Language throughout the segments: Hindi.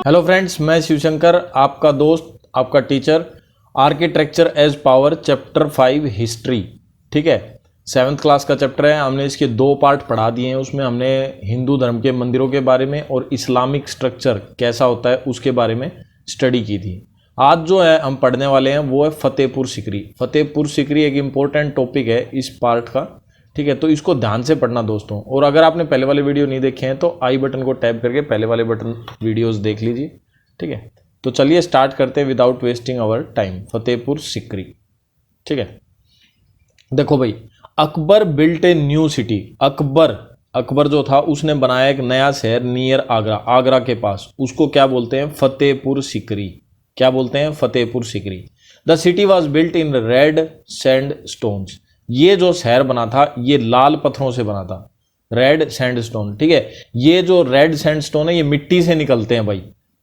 हेलो फ्रेंड्स, मैं शिवशंकर, आपका दोस्त, आपका teacher. Architecture as power chapter 5 history. ठीक है, 7th क्लास का चैप्टर है। हमने इसके 2 पार्ट पढ़ा दिए हैं। उसमें हमने हिंदू धर्म के मंदिरों के बारे में और इस्लामिक स्ट्रक्चर कैसा होता है उसके बारे में स्टडी की थी। आज जो है हम पढ़ने वाले हैं वो है फतेहपुर सीकरी। फतेहपुर सीकरी एक इम्पोर्टेंट टॉपिक है इस पार्ट का। ठीक है, तो इसको ध्यान से पढ़ना दोस्तों। और अगर आपने पहले वाले वीडियो नहीं देखे हैं तो आई बटन को टैप करके पहले वाले बटन वीडियोस देख लीजिए। ठीक है, तो चलिए स्टार्ट करते हैं without wasting our time. Fatehpur Sikri. ठीक है, देखो भाई, Akbar built a new city. Akbar जो था उसने बनाया एक नया शहर नियर आगरा, आगरा के पास। उसको क्या बोलते हैं? फतेहपुर सीकरी। क्या बोलते हैं? Fatehpur Sikri. The city was built in red sand stones. ये जो शहर बना था ये लाल पत्थरों से बना था, रेड सैंडस्टोन। ठीक है, ये जो रेड सैंडस्टोन है ये मिट्टी से निकलते हैं भाई,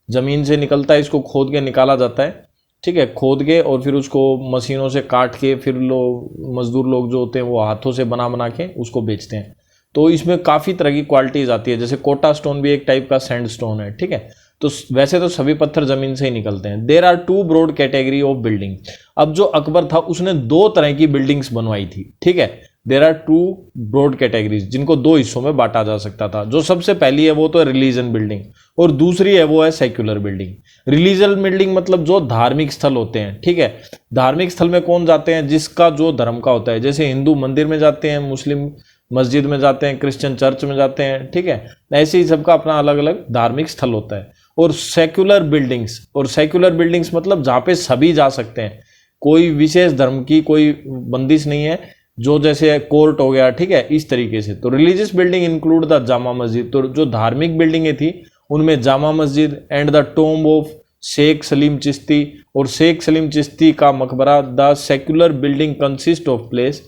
जमीन से निकलता है। इसको खोद के निकाला जाता है। ठीक है, खोद के और फिर उसको मशीनों से काट के फिर मजदूर लोग जो होते हैं वो हाथों से बना के उसको बेचते हैं। तो इसमें काफ़ी तरह की क्वालिटीज आती है, जैसे कोटा स्टोन भी एक टाइप का सैंडस्टोन है। ठीक है, तो वैसे तो सभी पत्थर जमीन से ही निकलते हैं। There are 2 broad category of building. अब जो अकबर था उसने 2 तरह की बिल्डिंग्स बनवाई थी। ठीक है, देर आर 2 ब्रॉड कैटेगरीज, जिनको 2 हिस्सों में बांटा जा सकता था। जो सबसे पहली है वो तो रिलीजन बिल्डिंग और दूसरी है वो है सेक्युलर बिल्डिंग। रिलीजन बिल्डिंग मतलब जो धार्मिक स्थल होते हैं। ठीक है, धार्मिक स्थल में कौन जाते हैं? जिसका जो धर्म का होता है। जैसे हिंदू मंदिर में जाते हैं, मुस्लिम मस्जिद में जाते हैं, क्रिश्चियन चर्च में जाते हैं। ठीक है, ऐसे ही सबका अपना अलग अलग धार्मिक स्थल होता है। और सेक्युलर बिल्डिंग्स मतलब जहां पे सभी जा सकते हैं, कोई विशेष धर्म की कोई बंदिश नहीं है, जो जैसे कोर्ट हो गया। ठीक है, इस तरीके से। तो religious building include the Jama Masjid. तो जो धार्मिक बिल्डिंगें थी उनमें Jama Masjid and the tomb of Sheikh Salim Chishti और शेख सलीम चिश्ती का मकबरा। The secular building consist of place.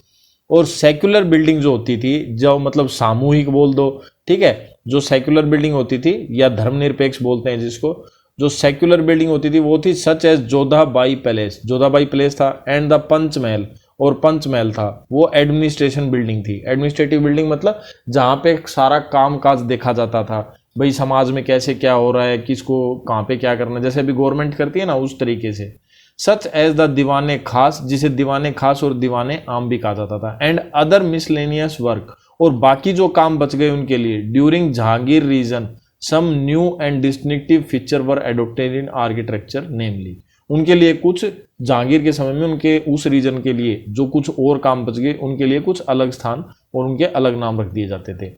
और सेक्युलर बिल्डिंग जो होती थी, जो मतलब सामूहिक बोल दो। ठीक है, जो सेक्युलर बिल्डिंग होती थी या धर्मनिरपेक्ष बोलते हैं जिसको, जो सेक्युलर बिल्डिंग होती थी वो थी such as Jodhabai palace. Jodhabai palace था एंड द पंचमहल, और पंचमहल था। वो एडमिनिस्ट्रेशन बिल्डिंग थी। एडमिनिस्ट्रेटिव बिल्डिंग मतलब जहां पे सारा काम काज देखा जाता था, भाई समाज में कैसे क्या हो रहा है, किसको कहाँ पे क्या करना है, जैसे अभी गवर्नमेंट करती है ना, उस तरीके से। सच एज द दीवाने खास, जिसे दीवाने खास और दीवाने आम भी कहा जाता था। एंड अदर मिसलेनियस वर्क, और बाकी जो काम बच गए उनके लिए। During Jahangir region some new and distinctive feature were adopted in architecture, namely. उनके लिए कुछ जहांगीर के समय में उनके उस रीजन के लिए जो कुछ और काम बच गए उनके लिए कुछ अलग स्थान और उनके अलग नाम रख दिए जाते थे।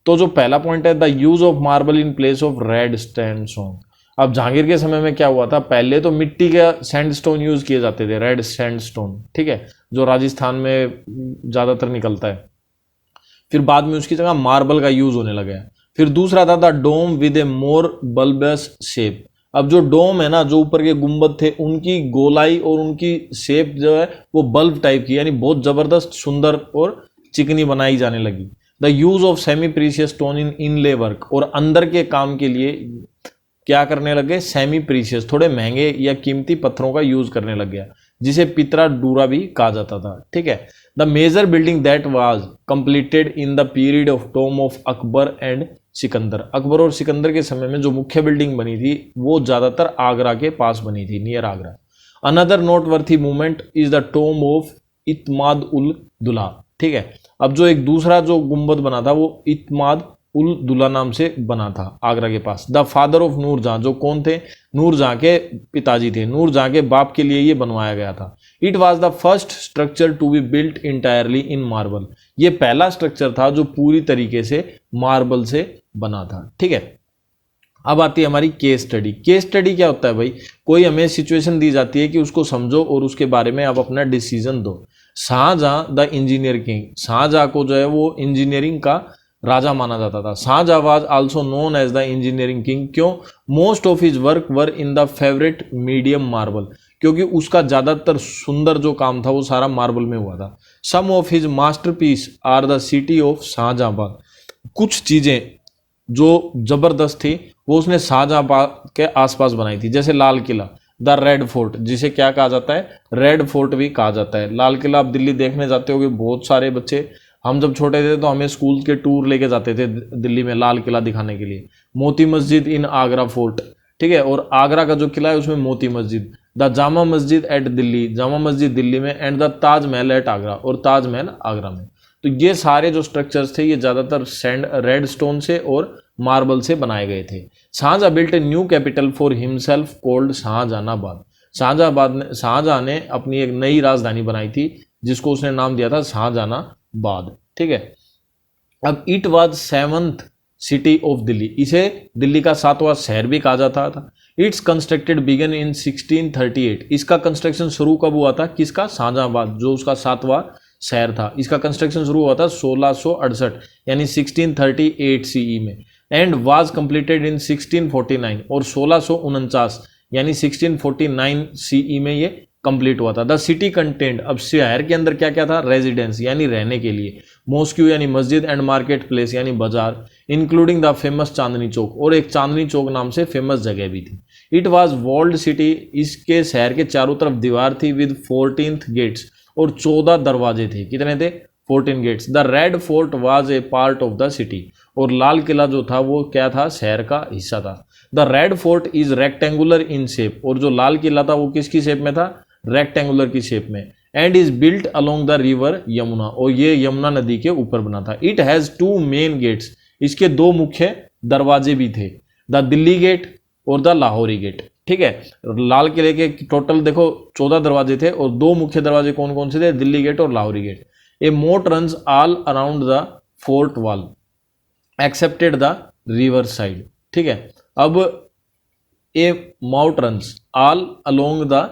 तो जो पहला पॉइंट है, the use of marble in place of red sandstone. अब जहांगीर के समय में क्या हुआ था, पहले तो मिट्टी का सैंडस्टोन यूज किए जाते थे, रेड सैंडस्टोन। ठीक है, जो राजस्थान में ज्यादातर निकलता है। फिर बाद में उसकी जगह मार्बल का यूज होने लगा है। फिर दूसरा था the dome with a more bulbous shape. अब जो डोम है ना, जो ऊपर के गुंबद थे, उनकी गोलाई और उनकी शेप जो है वो बल्ब टाइप की, यानी बहुत जबरदस्त सुंदर और चिकनी बनाई जाने लगी। The use of semi precious stone in inlay work, और अंदर के काम के लिए क्या करने लगे? सेमी प्रीशियस, थोड़े महंगे या कीमती पत्थरों का यूज करने लग गया, जिसे पितरा डूरा भी कहा जाता था। ठीक है, the major building that was completed in the period of tomb of Akbar and Sikandar. Akbar और सिकंदर के समय में जो मुख्य बिल्डिंग बनी थी वो ज्यादातर आगरा के पास बनी थी, near Agra. Another noteworthy movement is the tomb of Itmad ud Daula. ठीक है, अब जो एक दूसरा जो गुंबद बना था वो इत्माद उल दुला नाम से बना था आगरा के पास। द फादर ऑफ नूरजहां, जो कौन थे? नूरजहां के पिताजी थे। नूरजहां के बाप के लिए ये बनवाया गया था। It was the first structure to be built entirely in marble. ये पहला स्ट्रक्चर था जो पूरी तरीके से मार्बल से बना था। ठीक है, अब आती है हमारी केस स्टडी। केस स्टडी क्या होता है भाई? कोई हमें सिचुएशन दी जाती है कि उसको समझो और उसके बारे में आप अपना डिसीजन दो। Shahjahan the engineer king, Shahjahan को जो है वो इंजीनियरिंग का राजा माना जाता था। Shahjahan was also known as the engineering king. क्यों? Most of his work were in the favourite medium marble, क्योंकि उसका ज्यादातर सुंदर जो काम था वो सारा मार्बल में हुआ था। Some of his masterpiece are the city of Shahjahanbagh. कुछ चीजें जो जबरदस्त थी वो उसने शाहजहांबाग के आसपास बनाई थी, जैसे Lal Qila, the red fort, जिसे क्या कहा जाता है? रेड फोर्ट भी कहा जाता है। लाल किला आप दिल्ली देखने जाते होगे, बहुत सारे बच्चे, हम जब छोटे थे तो हमें स्कूल के टूर लेके जाते थे दिल्ली में लाल किला दिखाने के लिए। मोती मस्जिद इन आगरा फोर्ट, ठीक है। और आगरा का जो किला है उसमें मोती मस्जिद, द जामा मस्जिद एट दिल्ली, जामा मस्जिद दिल्ली में, and the Taj Mahal at Agra, और ताजमहल आगरा में। तो ये सारे जो स्ट्रक्चर्स थे ये ज़्यादातर सैंड रेड स्टोन से और मार्बल से बनाए गए थे। Shahjahan built a new capital for himself called Shahjahanabad. Shahjahan ने अपनी एक नई राजधानी बनाई थी जिसको उसने नाम दिया था शाहजहानाबाद, ठीक है। अब it was 7th city of Delhi, इसे दिल्ली का 7वां शहर भी कहा जाता था। इट्स कंस्ट्रक्टेड बिगन इन 1638, इसका कंस्ट्रक्शन शुरू कब हुआ था, किसका, शाहजहांबाद, जो उसका 7वां शहर था। इसका कंस्ट्रक्शन शुरू हुआ था 1668 यानी 1638 सीई में, एंड वाज कंप्लीटेड इन 1649, और 1649 यानी 1649 सीई में ये कंप्लीट हुआ था। द सिटी कंटेंट, अब शहर के अंदर क्या क्या था, रेजिडेंस यानी रहने के लिए, मॉस्क्यू यानी मस्जिद, एंड मार्केट प्लेस यानी बाजार, including the famous Chandni Chowk, और एक चांदनी चौक नाम से फेमस जगह भी थी। इट वाज वॉल्ड सिटी, इसके शहर के चारों तरफ दीवार थी, विद 14 गेट्स, और 14 दरवाजे थे। कितने थे, 14 gates. The red fort was a part of the city, और लाल किला जो था वो क्या था, शहर का हिस्सा था। The red fort is rectangular in shape, और जो लाल किला था वो किसकी शेप में था, रेक्टेंगुलर की शेप में, and is built along the river Yamuna, और ये यमुना नदी के ऊपर बना था। इट हैज 2 मेन गेट्स, इसके 2 मुख्य दरवाजे भी थे, द दिल्ली गेट और द लाहौरी गेट, ठीक है। लाल किले के टोटल देखो 14 दरवाजे थे, और 2 मुख्य दरवाजे कौन कौन से थे, दिल्ली गेट और Lahori gate. A moat runs all around the fort wall excepted the river side, ठीक है। अब a moat runs all along the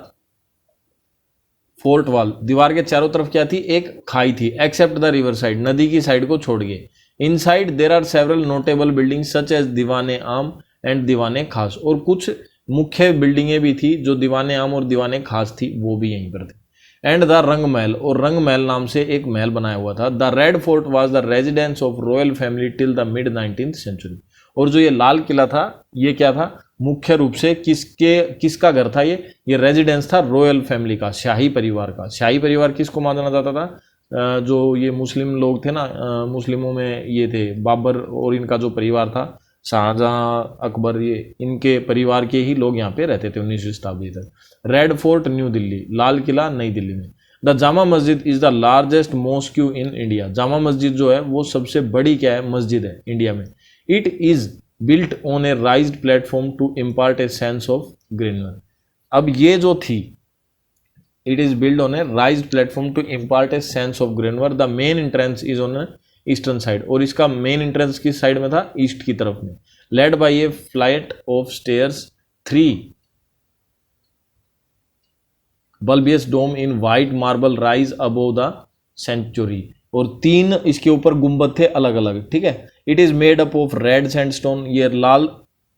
fort wall, दीवार के चारों तरफ क्या थी, एक खाई थी, एक्सेप्ट द रिवर साइड, नदी की साइड को छोड़ के। Inside there are several notable buildings such as Diwane Aam and दीवाने खास, और कुछ मुख्य बिल्डिंगें भी थी जो दीवाने आम और दीवाने खास थी, वो भी यहीं पर थी। एंड द रंग महल, और रंग महल नाम से एक महल बनाया हुआ था। The red fort was the residence of royal family till the mid 19th century, और जो ये लाल किला था ये क्या था, मुख्य रूप से किसका घर था, ये रेजिडेंस था रॉयल फैमिली का, शाही परिवार का। शाही परिवार किसको माना जाता था, जो ये मुस्लिम लोग थे ना, मुस्लिमों में ये थे बाबर और इनका जो परिवार था, शाहजहां, अकबर, ये इनके परिवार के ही लोग यहाँ पे रहते थे 19वीं शताब्दी तक। Red fort new Delhi, Lal Qila नई दिल्ली में। द जामा मस्जिद is the largest mosque in India, Jama Masjid जो है वो सबसे बड़ी क्या है, मस्जिद है इंडिया में। It is built on a raised platform to impart a sense of grandeur, अब ये जो थी, it is build on a raised platform to impart a sense of grandeur. The main entrance is on eastern side, और इसका मेन एंट्रेंस किस साइड में था, ईस्ट की तरफ में। Led by a flight of stairs, 3 bulbous dome in white marble rise above the century, और 3 इसके ऊपर गुंबद थे अलग अलग, ठीक है। It is made up of red sandstone, ये लाल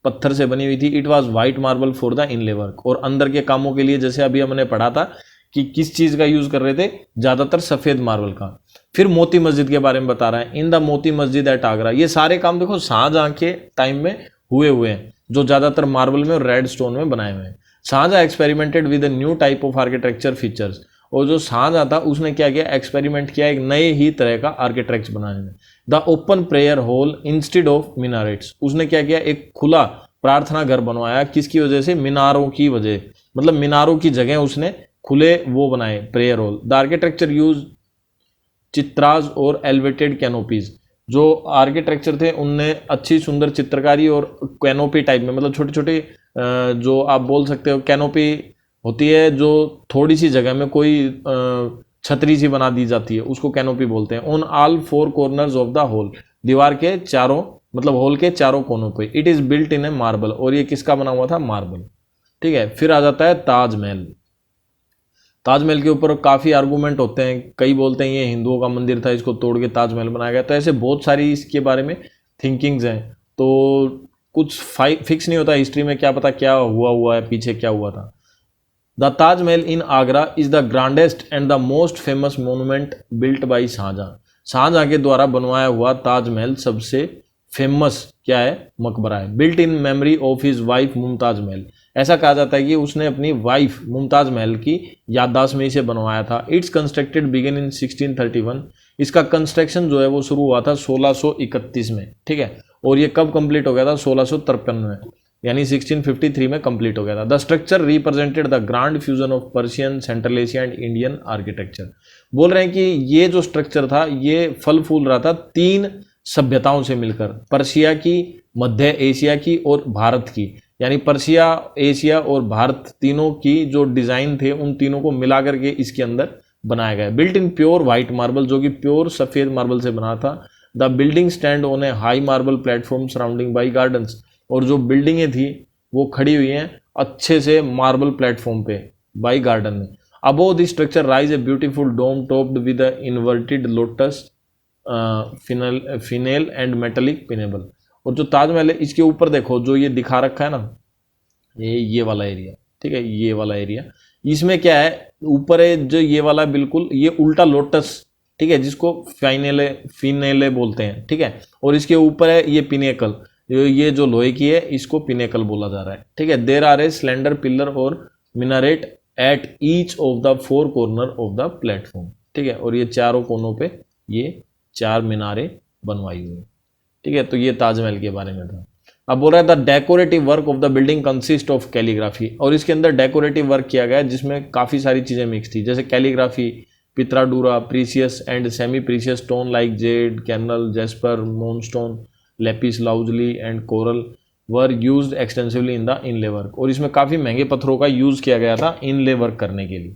पत्थर से बनी हुई थी। It was white marble for the inlay work, और अंदर के कामों के लिए जैसे अभी हमने पढ़ा था कि किस चीज का यूज कर रहे थे, ज्यादातर सफेद मार्बल का। फिर मोती मस्जिद के बारे में बता रहा है, in the Moti Masjid eight Agra, ये सारे काम देखो शाहजहां के टाइम में हुए हैं, जो ज्यादातर मार्बल में और रेड स्टोन में बनाए हुए हैं। Shahjahan experimented with new type of architecture features, और जो शाहजहां था उसने क्या किया, एक्सपेरिमेंट किया एक नए ही तरह का आर्किटेक्चर बनाने में। The open prayer hall instead of minarets, उसने क्या किया, एक खुला प्रार्थना घर बनवाया, किसकी वजह से, मीनारों की वजह, मतलब मीनारों की जगह उसने खुले वो बनाए, prayer hall. The architecture use chhatris और एलिवेटेड कैनोपीज, जो आर्किटेक्चर थे उनने अच्छी सुंदर चित्रकारी और कैनोपी टाइप में, मतलब छोटे छोटे जो आप बोल सकते हो कैनोपी होती है, जो थोड़ी सी जगह में कोई छतरी सी बना दी जाती है, उसको कैनोपी बोलते हैं। On all 4 corners of the hall, दीवार के चारों, मतलब होल के चारों कोनों पे। It is built in a marble, और ये किसका बना हुआ था, मार्बल, ठीक है। फिर आ जाता है ताजमहल। ताजमहल के ऊपर काफ़ी आर्गूमेंट होते हैं, कई बोलते हैं ये हिंदुओं का मंदिर था, इसको तोड़ के ताजमहल बनाया गया, तो ऐसे बहुत सारी इसके बारे में थिंकिंग्स हैं, तो कुछ फिक्स नहीं होता हिस्ट्री में, क्या पता क्या हुआ है, पीछे क्या हुआ था। The Taj Mahal in Agra is the grandest and the most famous monument built by Shah Jahan, Shah Jahan के द्वारा बनवाया हुआ ताजमहल सबसे फेमस क्या है, मकबरा है। Built in memory of his wife Mumtaz Mahal, ऐसा कहा जाता है कि उसने अपनी वाइफ मुमताज महल की याददाश्त में इसे बनवाया था। इट्स कंस्ट्रक्टेड बिगिन इन 1631, इसका कंस्ट्रक्शन जो है वो शुरू हुआ था 1631 में, ठीक है, और ये कब कंप्लीट हो गया था, 1653 में। यानी 1653 में कंप्लीट हो गया था। The structure represented the grand fusion of Persian, central Asia and Indian architecture. बोल रहे हैं कि ये जो स्ट्रक्चर था ये फल फूल रहा था 3 सभ्यताओं से मिलकर, पर्शिया की, मध्य एशिया की और भारत की। यानी पर्शिया, एशिया और भारत तीनों की जो डिजाइन थे उन तीनों को मिला करके इसके अंदर बनाया गया। Built in pure white marble, जो कि प्योर सफेद मार्बल से बना था। The building stand on A high marble platform surrounding by gardens, और जो बिल्डिंगें थी वो खड़ी हुई हैं अच्छे से मार्बल प्लेटफॉर्म पे बाई गार्डन में। Above the structure rise a beautiful dome topped with a inverted lotus finial and metallic pinnacle. और जो ताजमहल है इसके ऊपर देखो जो ये दिखा रखा है ना, ये वाला एरिया, ठीक है, ये वाला एरिया, इसमें क्या है, ऊपर है जो ये वाला बिल्कुल ये उल्टा लोटस, ठीक है, जिसको फिनेले बोलते हैं, ठीक है, और इसके ऊपर है ये पिनेकल, ये जो लोहे की है इसको पिनेकल बोला जा रहा है, ठीक है। There are a slender pillar और minaret at each of the 4 corner of the platform, ठीक है, और ये चारों कोनों पे ये 4 मीनारें बनवाई हुई, ठीक है। तो ये ताजमहल के बारे में था। अब बोल रहा है the decorative work of the building consist of calligraphy, और इसके अंदर डेकोरेटिव वर्क किया गया है जिसमें काफ़ी सारी चीज़ें मिक्स थी, जैसे calligraphy, pietra dura, precious and semi precious stone like jade, carnelian, jasper, moonstone, lapis lazuli and coral were used extensively in the inlay work, और इसमें काफ़ी महंगे पत्थरों का यूज़ किया गया था इनले वर्क करने के लिए।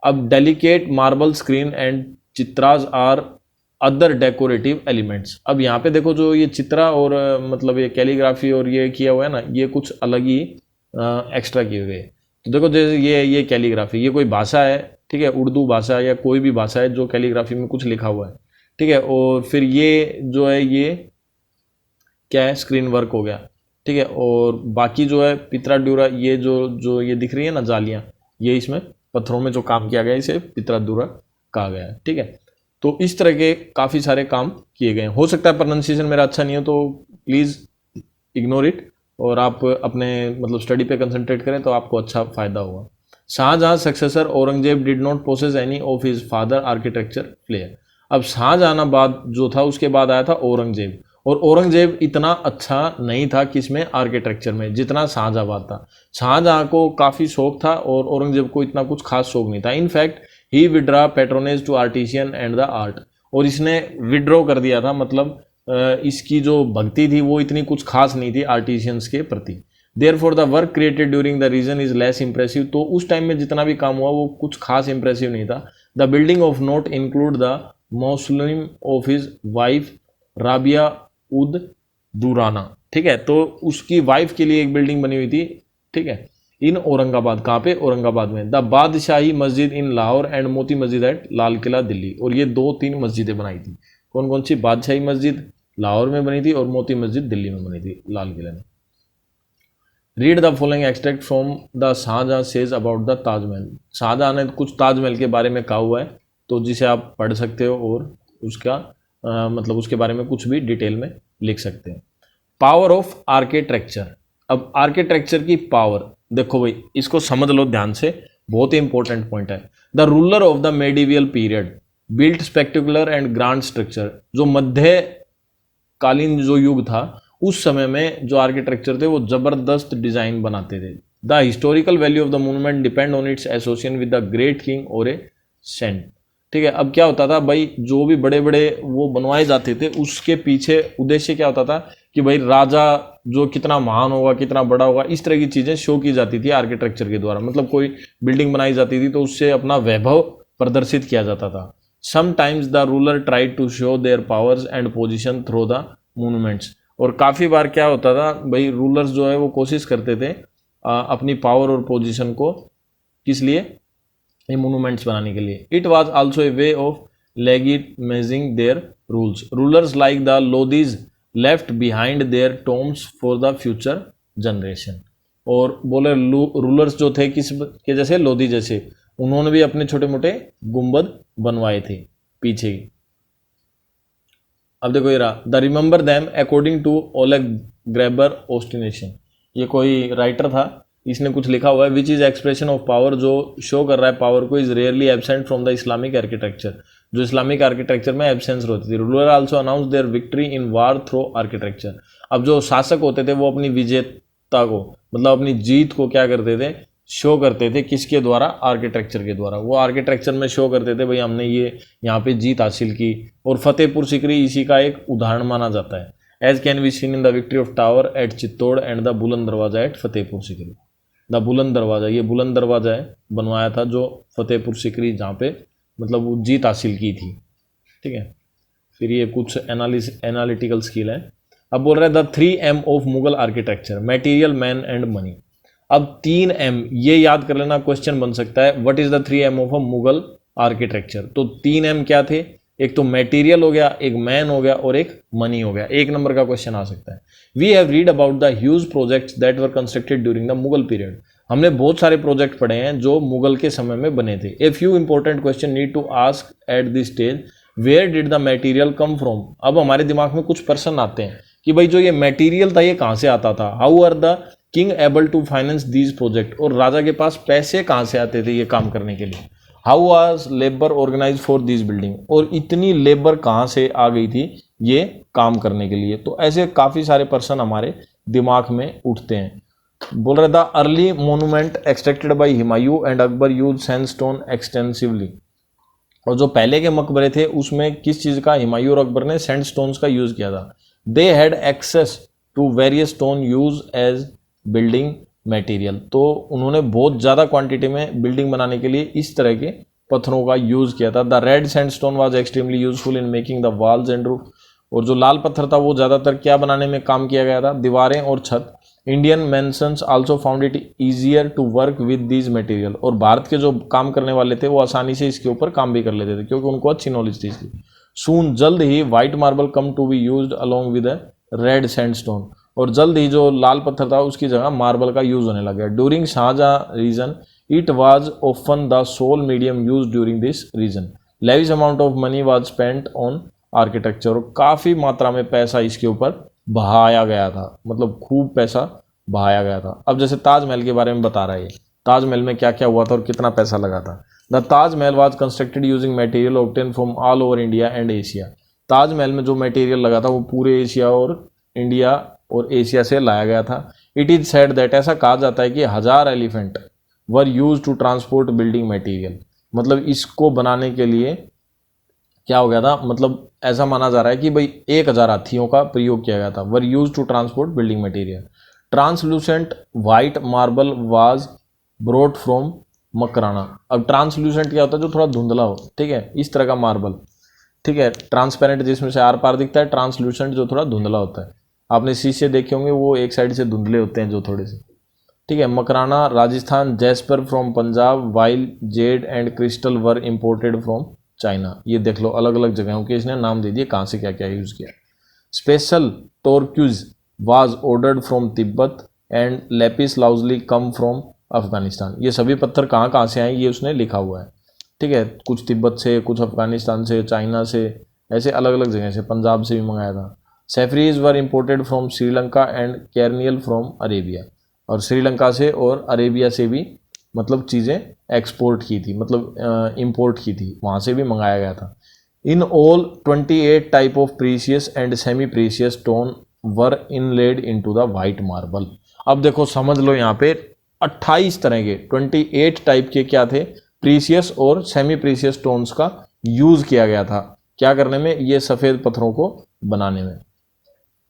अब delicate marble screen and chhatris are other decorative elements. अब यहाँ पे देखो जो ये चित्रा और मतलब ये कैलीग्राफी और ये किया हुआ है ना, ये कुछ अलग ही एक्स्ट्रा किए हुए। तो देखो जैसे ये कैलीग्राफी, ये कोई भाषा है, ठीक है, उर्दू भाषा या कोई भी भाषा है जो कैलीग्राफी में कुछ लिखा हुआ है, ठीक है, और फिर ये जो है ये क्या है, स्क्रीन वर्क हो गया, ठीक है, और बाकी जो है पित्राडूरा, ये जो ये दिख रही है ना जालियाँ, ये इसमें पत्थरों में जो काम किया गया है इसे पित्राडूरा कहा गया है, ठीक है। तो इस तरह के काफ़ी सारे काम किए गए हैं। हो सकता है प्रोनाउंसिएशन मेरा अच्छा नहीं हो तो प्लीज़ इग्नोर इट, और आप अपने मतलब स्टडी पे कंसंट्रेट करें तो आपको अच्छा फ़ायदा होगा। Shahjahan successor Aurangzeb did not possess any of his father architecture flair. अब शाहजहानाबाद जो था उसके बाद आया था औरंगजेब, और औरंगजेब इतना अच्छा नहीं था किसमें, आर्किटेक्चर में, जितना शाहजहां था। शाहजहां को काफ़ी शौक था और औरंगजेब को इतना कुछ खास शौक नहीं था। In fact he withdrew patronage to artisan and the art, और इसने विड्रॉ कर दिया था, मतलब इसकी जो भक्ति थी वो इतनी कुछ खास नहीं थी आर्टिशियंस के प्रति। Therefore the work created during the region is less impressive, तो उस टाइम में जितना भी काम हुआ वो कुछ खास इंप्रेसिव नहीं था। The building of note include the mausoleum of his wife Rabia ud Durrani, ठीक है, तो उसकी वाइफ के लिए एक बिल्डिंग बनी हुई थी, ठीक है, इन औरंगाबाद। कहाँ पे, औरंगाबाद में। द बादशाही मस्जिद इन लाहौर एंड मोती मस्जिद एट लाल किला दिल्ली, और ये 2-3 मस्जिदें बनाई थी। कौन कौन सी, बादशाही मस्जिद लाहौर में बनी थी और मोती मस्जिद दिल्ली में बनी थी, लाल किले में। Read the following extract from the Shahjahan says about the Taj Mahal. Shahjahan ने कुछ ताजमहल के बारे में कहा हुआ है, तो जिसे आप पढ़ सकते हो और उसका मतलब उसके बारे में कुछ भी डिटेल में लिख सकते हैं। Power of architecture. अब आर्किटेक्चर की पावर देखो भाई, इसको समझ लो ध्यान से, बहुत ही इंपॉर्टेंट पॉइंट है। The ruler of the medieval period built spectacular and grand structure. जो मध्यकालीन जो युग था उस समय में जो आर्किटेक्चर थे वो जबरदस्त डिजाइन बनाते थे। The historical value of the monument depend on its association with the great king और ए सेंट, ठीक है। अब क्या होता था भाई, जो भी बड़े बड़े वो बनवाए जाते थे उसके पीछे उद्देश्य क्या होता था कि भाई राजा जो कितना महान होगा, कितना बड़ा होगा, इस तरह की चीज़ें शो की जाती थी आर्किटेक्चर के द्वारा। मतलब कोई बिल्डिंग बनाई जाती थी तो उससे अपना वैभव प्रदर्शित किया जाता था। Sometimes the ruler tried to show their powers and position through the monuments, और काफ़ी बार क्या होता था भाई, रूलर्स जो है वो कोशिश करते थे अपनी पावर और पोजिशन को किस लिए, ये मोनूमेंट्स बनाने के लिए। It was also a way of legitimising their rules. Rulers like the Lodis left behind their tombs for the future generation. और बोले रूलर्स जो थे किस के जैसे, लोधी जैसे, उन्होंने भी अपने छोटे मोटे गुंबद बनवाए थे पीछे। अब देखो ये रहा, the remember them according to Oleg Grabar ostentation. ये कोई राइटर था, इसने कुछ लिखा हुआ है, which is expression of power, जो शो कर रहा है पावर को, is rarely absent from the Islamic architecture, जो इस्लामिक आर्किटेक्चर में एब्सेंस होती थी। Ruler also announce their victory in war through architecture. अब जो शासक होते थे वो अपनी विजय सत्ता को, मतलब अपनी जीत को क्या करते थे, शो करते थे। किसके द्वारा, आर्किटेक्चर के द्वारा। वो आर्किटेक्चर में शो करते थे भाई हमने ये यहाँ पे जीत हासिल की। और फतेहपुर सीकरी इसी का एक उदाहरण माना जाता है। As can be seen in the victory of tower at Chittor and the Buland Darwaza eight Fatehpur Sikri. The Buland दरवाजा, ये बुलंद दरवाजा है बनवाया था जो फतेहपुर सीकरी, जहाँ पे मतलब वो जीत हासिल की थी। ठीक है, फिर ये कुछ एनालिटिकल स्किल है। अब बोल रहे हैं the 3M of Mughal architecture, material, man and money. अब 3M ये याद कर लेना, क्वेश्चन बन सकता है what is the 3M of a Mughal architecture. तो 3M क्या थे, एक तो मटेरियल हो गया, एक मैन हो गया और एक मनी हो गया। एक नंबर का क्वेश्चन आ सकता है। We have read about the huge projects that were constructed during the Mughal period. हमने बहुत सारे प्रोजेक्ट पढ़े हैं जो मुगल के समय में बने थे। A few important question need to ask at this stage, where did the material come from. अब हमारे दिमाग में कुछ प्रश्न आते हैं कि भाई जो ये मटेरियल था ये कहाँ से आता था। How are the king able to finance these project, और राजा के पास पैसे कहाँ से आते थे ये काम करने के लिए। How was labour organise for this building, और इतनी लेबर कहाँ से आ गई थी ये काम करने के लिए। तो ऐसे काफ़ी सारे प्रश्न हमारे दिमाग में उठते हैं। बोल रहे the early monument extracted bye Humayun and Akbar use sandstone extensively. और जो पहले के मकबरे थे उसमें किस चीज़ का, हुमायूं और अकबर ने सैंडस्टोन्स का यूज़ किया था। They had access to various stone use as building material. तो उन्होंने बहुत ज़्यादा क्वांटिटी में बिल्डिंग बनाने के लिए इस तरह के पत्थरों का यूज़ किया था। The red sandstone was extremely useful in making the walls and roof. और जो लाल पत्थर था वो ज़्यादातर क्या बनाने में काम किया गया था, दीवारें और छत। Indian masons also found it easier to work with these material. और भारत के जो काम करने वाले थे वो आसानी से इसके ऊपर काम भी कर लेते थे क्योंकि उनको अच्छी नॉलेज थी इसकी। सून, जल्द ही white marble come to be used along with red sandstone. और जल्द ही जो लाल पत्थर था उसकी जगह मार्बल का यूज होने लग गया। During Shah Jahan reign it was often the sole medium use during this reign. Lavish amount of money was spent on architecture. काफ़ी मात्रा में पैसा इसके ऊपर बहाया गया था, मतलब खूब पैसा बहाया गया था। अब जैसे ताजमहल के बारे में बता रहा है, ताजमहल में क्या क्या हुआ था और कितना पैसा लगा था। The Taj Mahal was constructed using material obtain from all over India and Asia. Taj Mahal में जो मटेरियल लगा था वो पूरे एशिया और इंडिया और एशिया से लाया गया था। इट इज सेड दैट, ऐसा कहा जाता है कि 1000 elephant were use to transport building material. मतलब इसको बनाने के लिए क्या हो गया था, मतलब ऐसा माना जा रहा है कि भाई 1000 हाथियों का प्रयोग किया गया था। Were use to transport building material. Translucent white marble was brought from Makrana. अब ट्रांसलूसेंट क्या होता है, जो थोड़ा धुंधला हो, ठीक है, इस तरह का मार्बल, ठीक है। ट्रांसपेरेंट जिसमें से आर पार दिखता है, ट्रांसलूसेंट जो थोड़ा धुंधला होता है। आपने शीशे देखे होंगे वो एक साइड से धुंधले होते हैं जो थोड़े से, ठीक है। Makrana Rajasthan. Jasper from Punjab, while Z and crystal were imported from China. ये देख लो अलग अलग जगहों के इसने नाम दे दिए कहाँ से क्या क्या यूज़ किया। Special turquoise was ordered from Tibet and lapis lazuli come from Afghanistan. ये सभी पत्थर कहाँ कहाँ से आए ये उसने लिखा हुआ है, ठीक है। कुछ तिब्बत से, कुछ अफगानिस्तान से, चाइना से, ऐसे अलग अलग जगह से, पंजाब से भी मंगाया था। Sapphires were imported from Sri Lanka and carnelian from Arabia. और श्रीलंका से और अरेबिया से भी मतलब चीज़ें एक्सपोर्ट की थी, मतलब इंपोर्ट की थी, वहाँ से भी मंगाया गया था। In all 28 type of precious and semi precious stone were inlaid into the white marble. अब देखो समझ लो यहाँ पे 28 तरह के 28 टाइप के क्या थे, प्रीशियस और सेमी प्रीशियस स्टोन्स का यूज़ किया गया था। क्या करने में, ये सफ़ेद पत्थरों को बनाने में।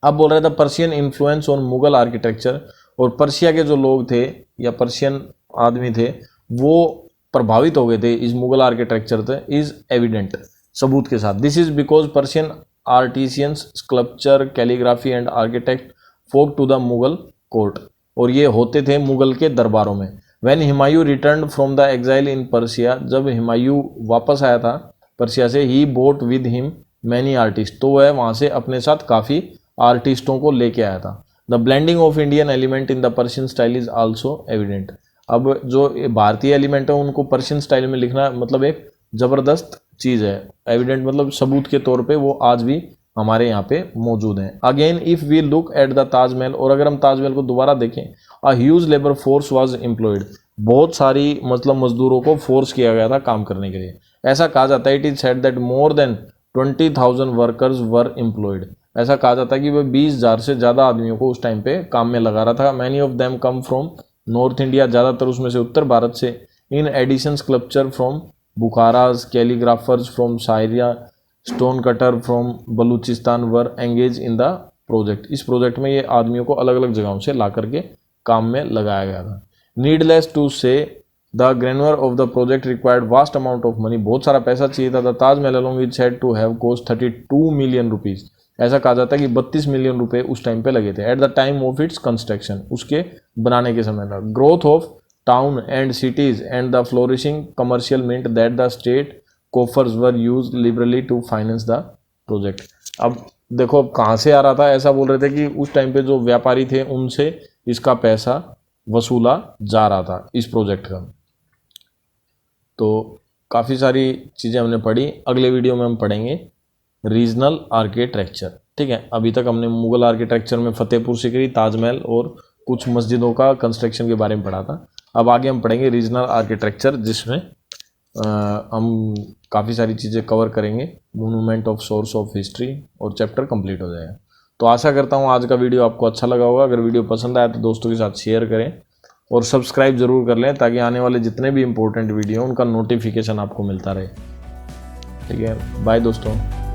अब बोल रहे थे Persian influence on Mughal architecture. और पर्शिया के जो लोग थे या पर्शियन आदमी थे वो प्रभावित हो गए थे इस मुगल आर्किटेक्चर से, इज एविडेंट, सबूत के साथ। This is because Persian artisans sculpture calligraphy and architect flock to the Mughal court. और ये होते थे मुगल के दरबारों में। When Humayun return from the exile in Persia, जब हुमायूं वापस आया था पर्शिया से, he brought with him many artist. तो वह वहाँ से अपने साथ काफ़ी आर्टिस्टों को लेके आया था। The blending of Indian element in the Persian style is also evident. अब जो भारतीय एलिमेंट है उनको पर्शियन स्टाइल में लिखना मतलब एक ज़बरदस्त चीज़ है। एविडेंट मतलब सबूत के तौर पे वो आज भी हमारे यहाँ पे मौजूद हैं। Again if we look at the Taj Mahal, और अगर हम ताजमहल को दोबारा देखें, a huge labour force was employed. बहुत सारी मतलब मजदूरों को फोर्स किया गया था काम करने के लिए। ऐसा कहा जाता है, it is said that more than 20,000 workers were employed. ऐसा कहा जाता है कि वह 20,000 से ज़्यादा आदमियों को उस टाइम पे काम में लगा रहा था। Many of them come from north India, ज़्यादातर उसमें से उत्तर भारत से। In addition sculpture from Bukhara, calligraphers from Syria, stone cutter from Baluchistan were engage in the project. इस प्रोजेक्ट में ये आदमियों को अलग अलग जगहों से ला करके काम में लगाया गया था। Needless to say the grandeur of the project required vast amount of money, बहुत सारा पैसा चाहिए था। The Taj Mahal along is said to have cost 32 million rupees, ऐसा कहा जाता है कि 32 मिलियन रुपए उस टाइम पे लगे थे। At the time of its construction, उसके बनाने के समय था। Growth of town and cities and the flourishing commercial mint that the state coffers were use liberally to finance the project. अब देखो अब कहाँ से आ रहा था, ऐसा बोल रहे थे कि उस टाइम पे जो व्यापारी थे उनसे इसका पैसा वसूला जा रहा था इस प्रोजेक्ट का। तो काफ़ी सारी चीज़ें हमने पढ़ी। अगले वीडियो में हम पढ़ेंगे रीजनल आर्किटेक्चर। ठीक है, अभी तक हमने मुगल आर्किटेक्चर में फतेहपुर सीकरी, ताजमहल और कुछ मस्जिदों का कंस्ट्रक्शन के बारे में पढ़ा था। अब आगे हम पढ़ेंगे रीजनल आर्किटेक्चर, जिसमें हम काफ़ी सारी चीज़ें कवर करेंगे। Monument of source of history और चैप्टर कंप्लीट हो जाएगा। तो आशा करता हूँ आज का वीडियो आपको अच्छा लगा होगा। अगर वीडियो पसंद आया तो दोस्तों के साथ शेयर करें और सब्सक्राइब जरूर कर लें, ताकि आने वाले जितने भी इंपॉर्टेंट वीडियो उनका नोटिफिकेशन आपको मिलता रहे। ठीक है, बाय दोस्तों।